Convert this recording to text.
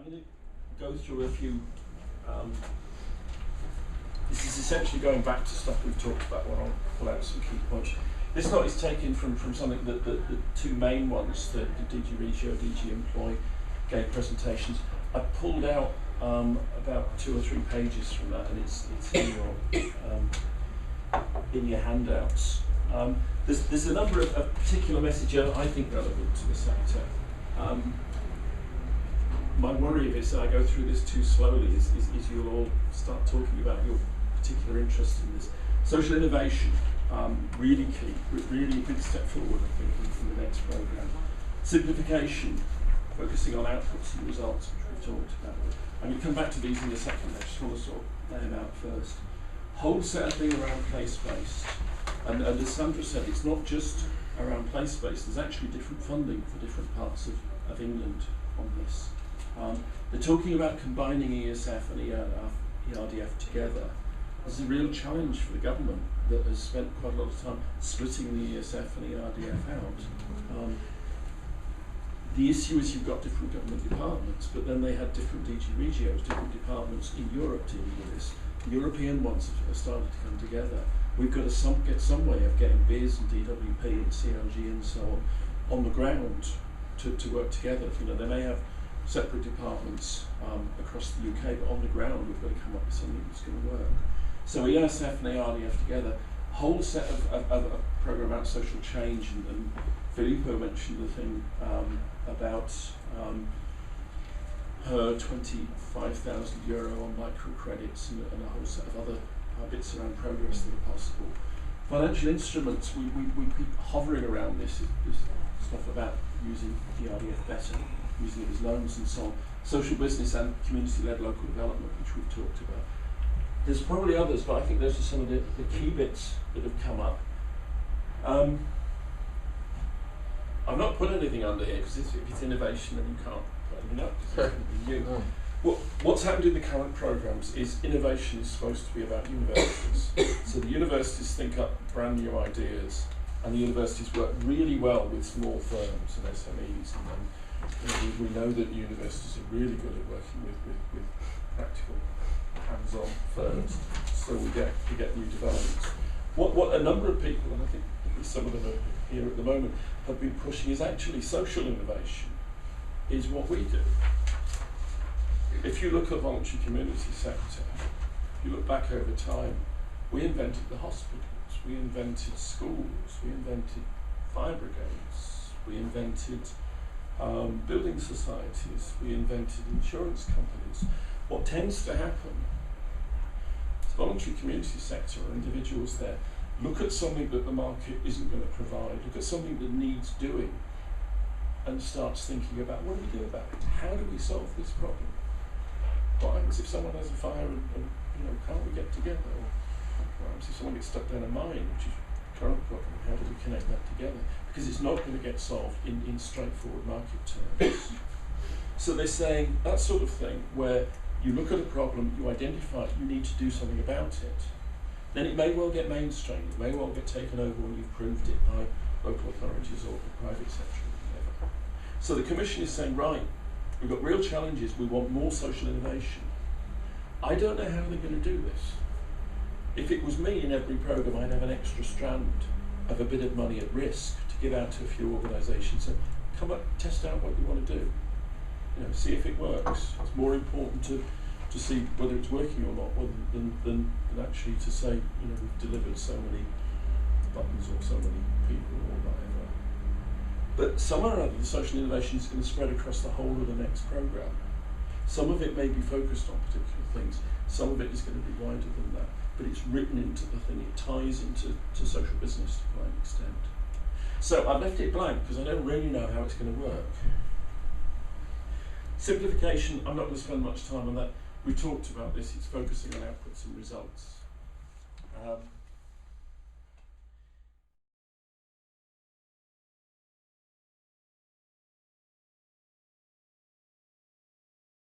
I'm going to go through a few. This is essentially going back to stuff we've talked about. I'll pull out some key points. This note is taken from something that the two main ones, the DG Regio, DG Employ, gave presentations. I pulled out about 2 or 3 pages from that, and it's in your handouts. There's a number of particular messages I think relevant to the sector. My worry if it's that I go through this too slowly is you'll all start talking about your particular interest in this. Social innovation, really key, really a big step forward, I think, in the next programme. Simplification, focusing on outputs and results, which we've talked about. I'm going to come back to these in a second. I just want to sort of lay them out first. Whole settling around place-based. And as Sandra said, it's not just around place-based, there's actually different funding for different parts of England on this. They're talking about combining ESF and ERDF together. There's a real challenge for the government that has spent quite a lot of time splitting the ESF and ERDF out. The issue is you've got different government departments, but then they had different DG Regios, different departments in Europe dealing with this. The European ones have started to come together. We've got to get some way of getting BIS and DWP and CLG and so on the ground to work together. You know, they may have separate departments across the UK, but on the ground we've got to come up with something that's going to work. So ESF and ARDF together, a whole set of programme about social change, and Filippo mentioned the thing about her €25,000 on microcredits and a whole set of other bits around progress that are possible. Financial instruments, we keep hovering around this stuff about using ERDF better, using it as loans and so on. Social business and community-led local development, which we've talked about. There's probably others, but I think those are some of the key bits that have come up. I've not put anything under here, because if it's innovation, then you can't put anything up, because it's going to be you. What's happened in the current programmes is innovation is supposed to be about universities. So the universities think up brand new ideas, and the universities work really well with small firms and SMEs, and then we know that the universities are really good at working with practical, hands-on firms, so we get new developments. What a number of people, and I think some of them are here at the moment, have been pushing is actually social innovation is what we do. If you look at voluntary community sector, if you look back over time, we invented the hospitals, we invented schools, we invented fire brigades, we invented building societies, we invented insurance companies. What tends to happen is voluntary community sector or individuals there look at something that the market isn't going to provide, look at something that needs doing, and starts thinking about what do we do about it? How do we solve this problem? What happens if someone has a fire and can't we get together? Or what happens if someone gets stuck down a mine, which is the current problem? How do we connect that together? Because it's not going to get solved in straightforward market terms. So they're saying that sort of thing, where you look at a problem, you identify it, you need to do something about it. Then it may well get mainstreamed, it may well get taken over when you've proved it by local authorities or the private sector or whatever. So the Commission is saying, right, we've got real challenges, we want more social innovation. I don't know how they're going to do this. If it was me in every programme, I'd have an extra strand of a bit of money at risk to give out to a few organisations and come up, test out what you want to do. See if it works. It's more important to see whether it's working or not, than actually to say, we've delivered so many buttons or so many people or whatever. But somewhere or other, the social innovation is going to spread across the whole of the next programme. Some of it may be focused on particular things, some of it is going to be wider than that, but it's written into the thing, it ties into social business to quite an extent. So I've left it blank because I don't really know how it's going to work. Simplification, I'm not going to spend much time on that. We talked about this, it's focusing on outputs and results.